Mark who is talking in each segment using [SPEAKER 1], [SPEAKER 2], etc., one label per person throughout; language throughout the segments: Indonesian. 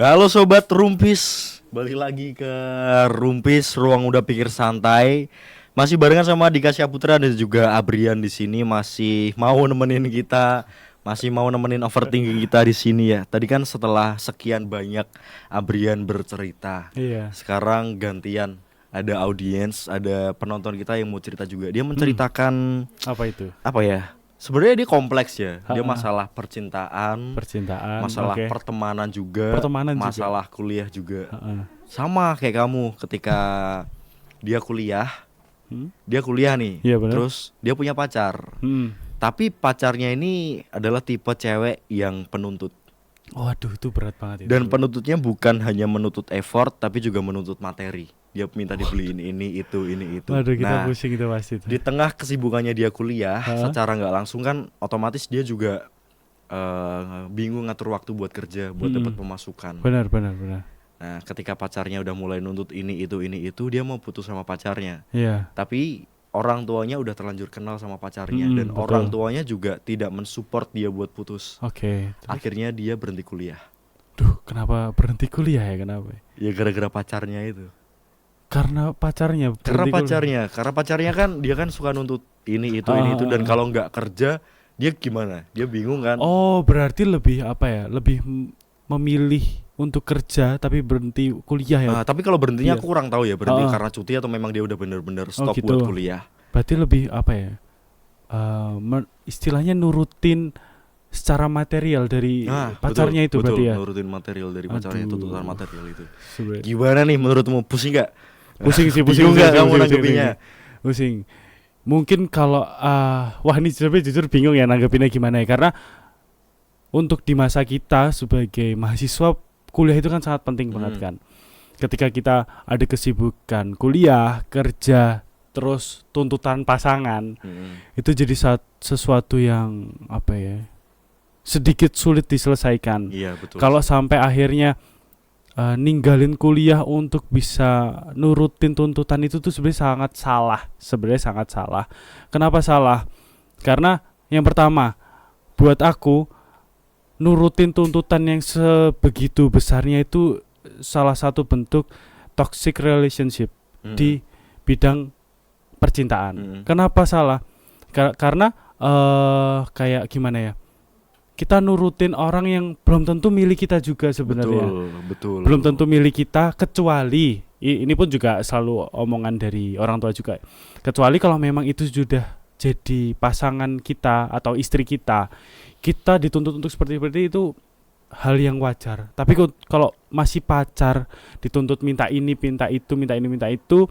[SPEAKER 1] Halo sobat Rumpis, balik lagi ke Rumpis, ruang udah pikir santai. Masih barengan sama Dika Syaputra dan juga Abrian di sini masih mau nemenin kita, masih mau nemenin overthinking kita di sini ya. Tadi kan setelah sekian banyak Abrian bercerita,
[SPEAKER 2] Iya.
[SPEAKER 1] sekarang gantian ada audiens, ada penonton kita yang mau cerita juga. Dia menceritakan
[SPEAKER 2] Apa itu?
[SPEAKER 1] apa ya? Sebenarnya dia kompleks ya. Dia
[SPEAKER 2] Ha-ha.
[SPEAKER 1] masalah percintaan,
[SPEAKER 2] Percintaan.
[SPEAKER 1] masalah
[SPEAKER 2] oke.
[SPEAKER 1] pertemanan juga,
[SPEAKER 2] Pertemanan juga.
[SPEAKER 1] masalah kuliah juga.
[SPEAKER 2] Heeh.
[SPEAKER 1] Sama kayak kamu ketika dia kuliah,
[SPEAKER 2] Hmm?
[SPEAKER 1] dia kuliah nih.
[SPEAKER 2] Iya, benar.
[SPEAKER 1] Terus dia punya pacar.
[SPEAKER 2] Hmm.
[SPEAKER 1] Tapi pacarnya ini adalah tipe cewek yang penuntut.
[SPEAKER 2] Waduh, itu berat banget itu.
[SPEAKER 1] Dan penuntutnya bukan hanya menuntut effort tapi juga menuntut materi. Dia minta dibeliin ini itu.
[SPEAKER 2] Waduh, kita
[SPEAKER 1] Nah,
[SPEAKER 2] pusing itu pasti itu.
[SPEAKER 1] di tengah kesibukannya dia kuliah,
[SPEAKER 2] Ha?
[SPEAKER 1] secara nggak langsung kan otomatis dia juga bingung ngatur waktu buat kerja, buat dapat pemasukan.
[SPEAKER 2] Benar.
[SPEAKER 1] Nah, ketika pacarnya udah mulai nuntut ini itu, dia mau putus sama pacarnya.
[SPEAKER 2] Iya.
[SPEAKER 1] Tapi orang tuanya udah terlanjur kenal sama pacarnya dan
[SPEAKER 2] Betul.
[SPEAKER 1] orang tuanya juga tidak mensupport dia buat putus.
[SPEAKER 2] Oke. Terus,
[SPEAKER 1] Akhirnya dia berhenti kuliah.
[SPEAKER 2] duh, kenapa berhenti kuliah ya? Kenapa?
[SPEAKER 1] Ya gara-gara pacarnya itu.
[SPEAKER 2] Karena pacarnya. berhenti kuliah.
[SPEAKER 1] Karena pacarnya kan dia kan suka nuntut ini itu dan kalau nggak kerja dia gimana? Dia bingung kan?
[SPEAKER 2] Oh, berarti lebih apa ya? Lebih memilih untuk kerja tapi berhenti kuliah ya.
[SPEAKER 1] Nah, tapi kalau berhentinya
[SPEAKER 2] Iya.
[SPEAKER 1] aku kurang tahu ya, berhenti
[SPEAKER 2] Ah.
[SPEAKER 1] karena cuti atau memang dia udah bener-bener stop
[SPEAKER 2] gitu.
[SPEAKER 1] buat kuliah.
[SPEAKER 2] Berarti lebih apa ya? Istilahnya nurutin secara material dari pacarnya itu
[SPEAKER 1] betul,
[SPEAKER 2] berarti ya.
[SPEAKER 1] nurutin material dari pacarnya,
[SPEAKER 2] Aduh.
[SPEAKER 1] tuntutan material itu.
[SPEAKER 2] Sebenarnya-
[SPEAKER 1] Gimana nih menurutmu? Pusing nggak?
[SPEAKER 2] Pusing sih,
[SPEAKER 1] Bingung nggak kamu nanggepinnya?
[SPEAKER 2] Pusing. Mungkin kalau wah ini jujur bingung ya nanggepinnya gimana ya, karena untuk di masa kita sebagai mahasiswa kuliah itu kan sangat penting banget kan. Ketika kita ada kesibukan kuliah, kerja, terus tuntutan pasangan, itu jadi sesuatu yang apa ya? Sedikit sulit diselesaikan.
[SPEAKER 1] Iya betul.
[SPEAKER 2] Kalau sampai akhirnya ninggalin kuliah untuk bisa nurutin tuntutan itu tuh sebenarnya sangat salah. Kenapa salah? Karena yang pertama, buat aku nurutin tuntutan yang sebegitu besarnya itu salah satu bentuk toxic relationship di bidang percintaan. Kenapa salah? Karena kayak gimana ya? Kita nurutin orang yang belum tentu milik kita juga sebenarnya.
[SPEAKER 1] Betul.
[SPEAKER 2] Belum tentu milik kita, kecuali ini pun juga selalu omongan dari orang tua juga. Kecuali kalau memang itu sudah jadi pasangan kita atau istri kita dituntut untuk seperti itu hal yang wajar. Tapi kalau masih pacar dituntut minta ini, minta itu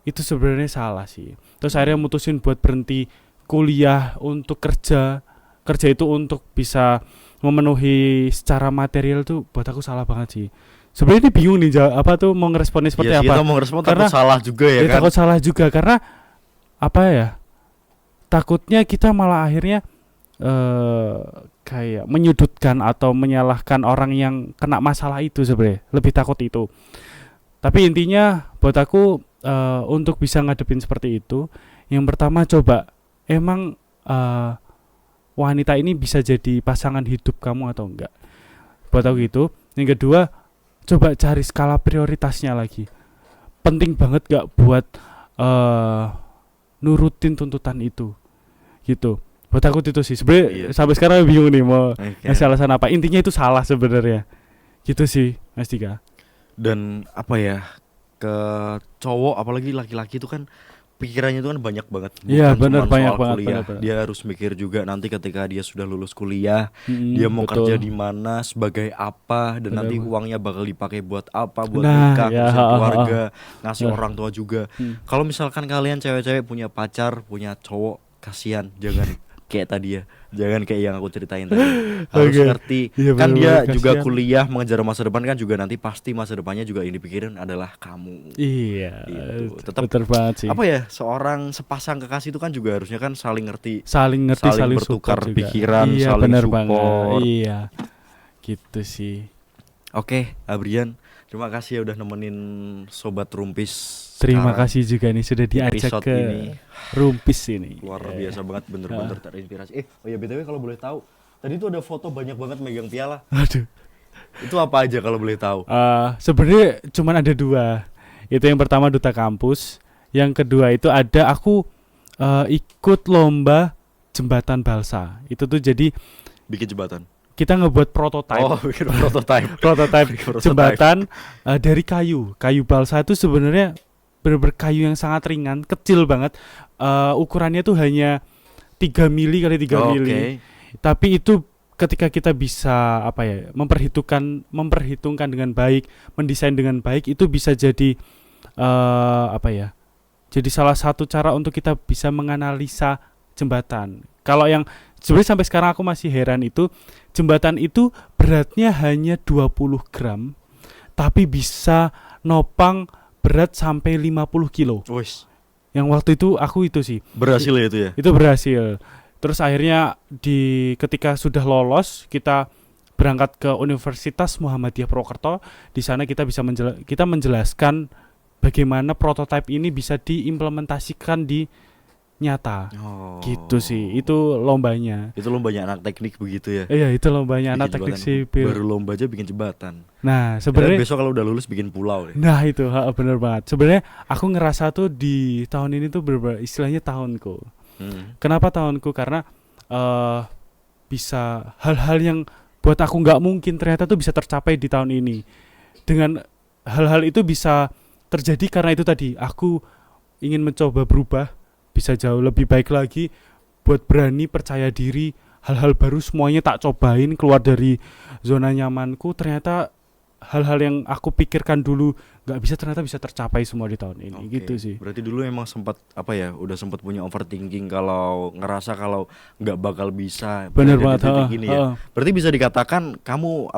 [SPEAKER 2] sebenarnya salah sih. Terus akhirnya mutusin buat berhenti kuliah untuk kerja itu untuk bisa memenuhi secara material tuh buat aku salah banget sih. Sebenarnya ini bingung nih mau ngeresponnya seperti
[SPEAKER 1] iya,
[SPEAKER 2] apa.
[SPEAKER 1] Kita mau ngerespon
[SPEAKER 2] Karena
[SPEAKER 1] takut salah juga ya kan.
[SPEAKER 2] Takut salah juga karena apa ya? Takutnya kita malah akhirnya kayak menyudutkan atau menyalahkan orang yang kena masalah itu sebenarnya. Lebih takut itu. Tapi intinya buat aku untuk bisa ngadepin seperti itu, yang pertama coba emang wanita ini bisa jadi pasangan hidup kamu atau enggak. Buat aku gitu. Yang kedua, coba cari skala prioritasnya lagi. Penting banget gak buat nurutin tuntutan itu. Gitu. Buat aku itu sih. Sebenarnya sampai sekarang bingung nih mau ngasih alasan apa. Intinya itu salah sebenarnya. Gitu sih, Mas Dika.
[SPEAKER 1] Dan apa ya? Ke cowok apalagi laki-laki itu kan pikirannya itu kan banyak banget.
[SPEAKER 2] Iya,
[SPEAKER 1] Bukan
[SPEAKER 2] benar,
[SPEAKER 1] cuma
[SPEAKER 2] banyak
[SPEAKER 1] soal
[SPEAKER 2] banget,
[SPEAKER 1] kuliah.
[SPEAKER 2] benar.
[SPEAKER 1] Dia harus mikir juga nanti ketika dia sudah lulus kuliah, dia mau kerja di mana, sebagai apa, dan nanti uangnya bakal dipakai buat apa, buat nikah, ngurusin keluarga, ngasih orang tua juga. Kalau misalkan kalian cewek-cewek punya pacar, punya cowok, kasihan, jangan kayak tadi ya, jangan kayak yang aku ceritain tadi. Harus ngerti, kan dia juga kuliah mengejar masa depan kan juga nanti pasti masa depannya juga yang dipikirin adalah kamu.
[SPEAKER 2] Iya,
[SPEAKER 1] gitu. Tetap
[SPEAKER 2] betul banget sih.
[SPEAKER 1] Apa ya, seorang sepasang kekasih itu kan juga harusnya kan saling ngerti,
[SPEAKER 2] saling
[SPEAKER 1] bertukar
[SPEAKER 2] support
[SPEAKER 1] pikiran,
[SPEAKER 2] juga.
[SPEAKER 1] saling
[SPEAKER 2] bener
[SPEAKER 1] support.
[SPEAKER 2] Banget. Iya, gitu sih.
[SPEAKER 1] Oke, Abrian, terima kasih ya udah nemenin Sobat Rumpis.
[SPEAKER 2] Terima kasih juga nih sudah diajak ke
[SPEAKER 1] ini.
[SPEAKER 2] Rumpis ini.
[SPEAKER 1] Luar biasa banget, bener-bener terinspirasi. Oh ya BTW kalau boleh tahu, tadi tuh ada foto banyak banget megang piala.
[SPEAKER 2] Aduh.
[SPEAKER 1] Itu apa aja kalau boleh tahu?
[SPEAKER 2] Sebenarnya cuman ada 2. Itu yang pertama duta kampus, yang kedua itu ada aku ikut lomba jembatan balsa. Itu tuh jadi
[SPEAKER 1] Bikin jembatan.
[SPEAKER 2] kita ngebuat prototype.
[SPEAKER 1] Oh, bikin prototype.
[SPEAKER 2] Prototype jembatan dari kayu. Kayu balsa itu sebenarnya bener-bener kayu yang sangat ringan, kecil banget. Ukurannya tuh hanya 3 mili kali 3 mili. Tapi itu ketika kita bisa memperhitungkan dengan baik, mendesain dengan baik, itu bisa jadi jadi salah satu cara untuk kita bisa menganalisa jembatan. Kalau yang sebenarnya sampai sekarang aku masih heran itu, jembatan itu beratnya hanya 20 gram tapi bisa nopang berat sampai 50 kilo.
[SPEAKER 1] Wih.
[SPEAKER 2] Yang waktu itu aku itu sih
[SPEAKER 1] berhasil ya itu ya?
[SPEAKER 2] Itu berhasil. Terus akhirnya ketika sudah lolos, kita berangkat ke Universitas Muhammadiyah Purwokerto. Di sana kita bisa menjelaskan bagaimana prototipe ini bisa diimplementasikan di nyata. Gitu sih. Itu lombanya.
[SPEAKER 1] Itu lombanya anak teknik begitu ya?
[SPEAKER 2] Iya, itu lombanya anak teknik sipil.
[SPEAKER 1] Baru lomba aja bikin jembatan.
[SPEAKER 2] Nah, sebenarnya
[SPEAKER 1] besok kalau udah lulus bikin pulau deh.
[SPEAKER 2] Nah, itu bener banget. Sebenarnya aku ngerasa tuh di tahun ini tuh istilahnya tahunku. Kenapa tahunku? Karena bisa hal-hal yang buat aku nggak mungkin ternyata tuh bisa tercapai di tahun ini. Dengan hal-hal itu bisa terjadi karena itu tadi, aku ingin mencoba berubah, bisa jauh lebih baik lagi, buat berani, percaya diri, hal-hal baru semuanya tak cobain, keluar dari zona nyamanku. Ternyata hal-hal yang aku pikirkan dulu nggak bisa, ternyata bisa tercapai semua di tahun ini. Gitu sih.
[SPEAKER 1] Berarti dulu emang sempat udah sempat punya overthinking kalau ngerasa kalau nggak bakal bisa.
[SPEAKER 2] Bener banget.
[SPEAKER 1] Ya. Berarti bisa dikatakan kamu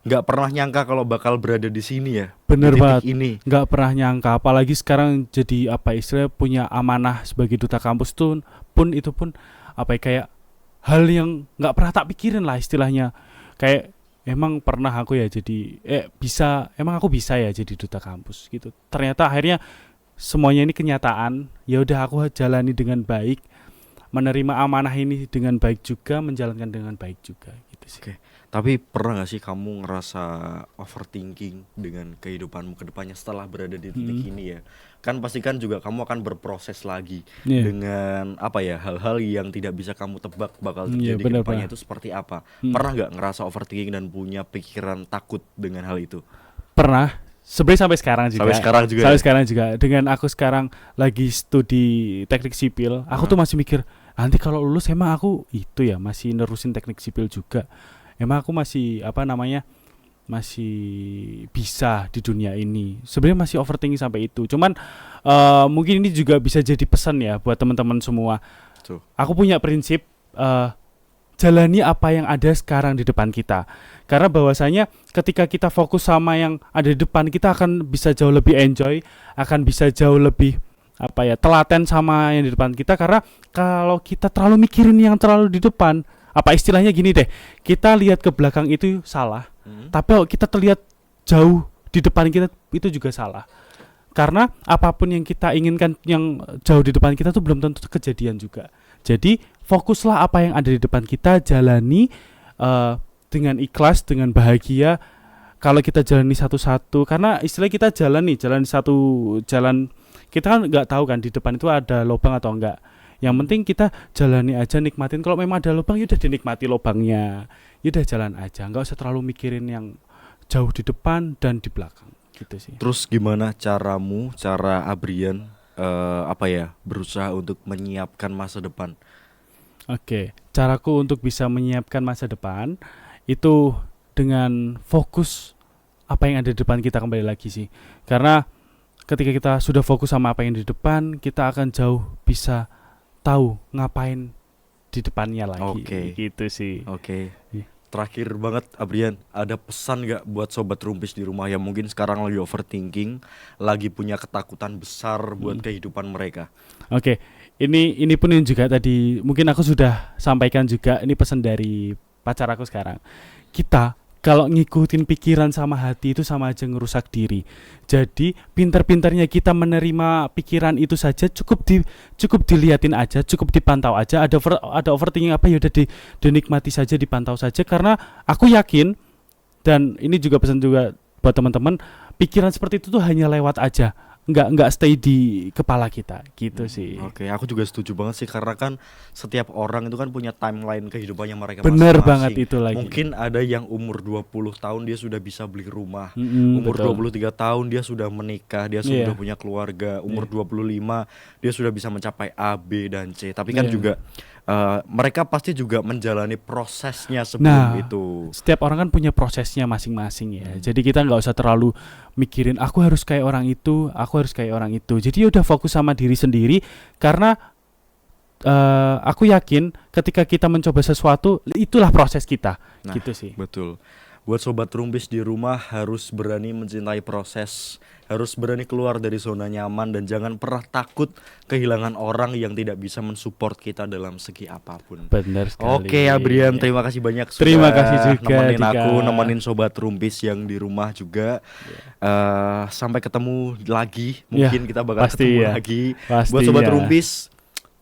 [SPEAKER 1] nggak pernah nyangka kalau bakal berada di sini ya.
[SPEAKER 2] Bener banget.
[SPEAKER 1] Ini
[SPEAKER 2] nggak pernah nyangka, apalagi sekarang jadi istilahnya punya amanah sebagai duta kampus tuh pun kayak hal yang nggak pernah tak pikirin lah istilahnya. Kayak emang pernah aku ya jadi aku bisa ya jadi duta kampus gitu. Ternyata akhirnya semuanya ini kenyataan. Ya udah, aku jalani dengan baik, menerima amanah ini dengan baik juga, menjalankan dengan baik juga gitu sih.
[SPEAKER 1] Tapi pernah gak sih kamu ngerasa overthinking dengan kehidupanmu ke depannya setelah berada di titik ini ya? Kan pastikan juga kamu akan berproses lagi dengan hal-hal yang tidak bisa kamu tebak bakal terjadi ke depannya itu seperti apa. Pernah gak ngerasa overthinking dan punya pikiran takut dengan hal itu?
[SPEAKER 2] Pernah. Sebenarnya sampai sekarang juga. Dengan aku sekarang lagi studi teknik sipil, aku tuh masih mikir, nanti kalau lulus emang aku itu ya masih nerusin teknik sipil juga. Emang aku masih masih bisa di dunia ini. Sebenarnya masih overthinking sampai itu. Cuman mungkin ini juga bisa jadi pesan ya buat teman-teman semua. Aku punya prinsip jalani apa yang ada sekarang di depan kita. Karena bahwasanya ketika kita fokus sama yang ada di depan, kita akan bisa jauh lebih enjoy, akan bisa jauh lebih telaten sama yang di depan kita. Karena kalau kita terlalu mikirin yang terlalu di depan, istilahnya gini deh, kita lihat ke belakang itu salah, tapi kalau kita terlihat jauh di depan kita itu juga salah. Karena apapun yang kita inginkan yang jauh di depan kita tuh belum tentu kejadian juga. Jadi fokuslah apa yang ada di depan kita, jalani dengan ikhlas, dengan bahagia. Kalau kita jalani satu-satu, karena istilah kita jalan satu jalan, kita kan nggak tahu kan di depan itu ada lubang atau enggak. Yang penting kita jalani aja, nikmatin. Kalau memang ada lubang, yaudah dinikmati lubangnya, yaudah jalan aja, nggak usah terlalu mikirin yang jauh di depan dan di belakang gitu sih.
[SPEAKER 1] Terus gimana cara Abrian berusaha untuk menyiapkan masa depan?
[SPEAKER 2] Caraku untuk bisa menyiapkan masa depan itu dengan fokus apa yang ada di depan kita, kembali lagi sih. Karena ketika kita sudah fokus sama apa yang di depan, kita akan jauh bisa tahu ngapain di depannya lagi. Gitu sih.
[SPEAKER 1] Terakhir banget Abrian, ada pesan gak buat sobat Rumpis di rumah yang mungkin sekarang lagi overthinking, lagi punya ketakutan besar buat kehidupan mereka? Ini pun yang juga tadi mungkin aku sudah sampaikan juga. Ini pesan dari pacar aku sekarang. Kita kalau ngikutin pikiran sama hati itu sama aja ngerusak diri. Jadi pintar-pintarnya kita menerima pikiran itu saja, cukup diliatin aja, cukup dipantau aja. Ada overthinking yaudah dinikmati saja, dipantau saja. Karena aku yakin
[SPEAKER 2] Dan ini juga pesan juga buat teman-teman, pikiran seperti itu tuh hanya lewat aja, nggak stay di kepala kita gitu sih.
[SPEAKER 1] Oke, aku juga setuju banget sih, karena kan setiap orang itu kan punya timeline kehidupannya mereka
[SPEAKER 2] Bener
[SPEAKER 1] masing-masing.
[SPEAKER 2] banget itu lagi.
[SPEAKER 1] Mungkin ada yang umur 20 tahun dia sudah bisa beli rumah, umur
[SPEAKER 2] betul.
[SPEAKER 1] 23 tahun dia sudah menikah, dia sudah punya keluarga, umur 25 dia sudah bisa mencapai A, B dan C. Tapi kan juga mereka pasti juga menjalani prosesnya sebelum itu.
[SPEAKER 2] Setiap orang kan punya prosesnya masing-masing ya. Jadi kita nggak usah terlalu mikirin aku harus kayak orang itu, aku harus kayak orang itu. Jadi udah fokus sama diri sendiri, karena aku yakin ketika kita mencoba sesuatu, itulah proses kita. Gitu sih.
[SPEAKER 1] Betul. Buat sobat rumpis di rumah, harus berani mencintai proses, harus berani keluar dari zona nyaman, dan jangan pernah takut kehilangan orang yang tidak bisa mensupport kita dalam segi apapun.
[SPEAKER 2] Benar sekali.
[SPEAKER 1] Oke ya Brian, terima kasih banyak sudah
[SPEAKER 2] terima kasih juga
[SPEAKER 1] nemenin aku, nemenin sobat rumpis yang di rumah juga. Sampai ketemu lagi, mungkin kita bakal ketemu lagi. Buat sobat rumpis,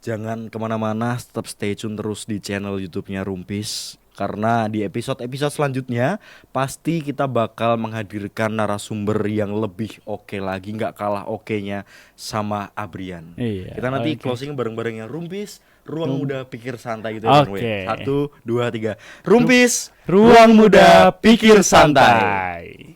[SPEAKER 1] jangan kemana-mana, tetap stay tune terus di channel YouTube-nya Rumpis. Karena di episode-episode selanjutnya pasti kita bakal menghadirkan narasumber yang lebih oke lagi, nggak kalah oke-nya sama Abrian. Kita nanti closing bareng-bareng yang Rumpis, Ruang Muda Pikir Santai gitu ya. 1, 2, 3. Rumpis, Ruang Muda Pikir Santai.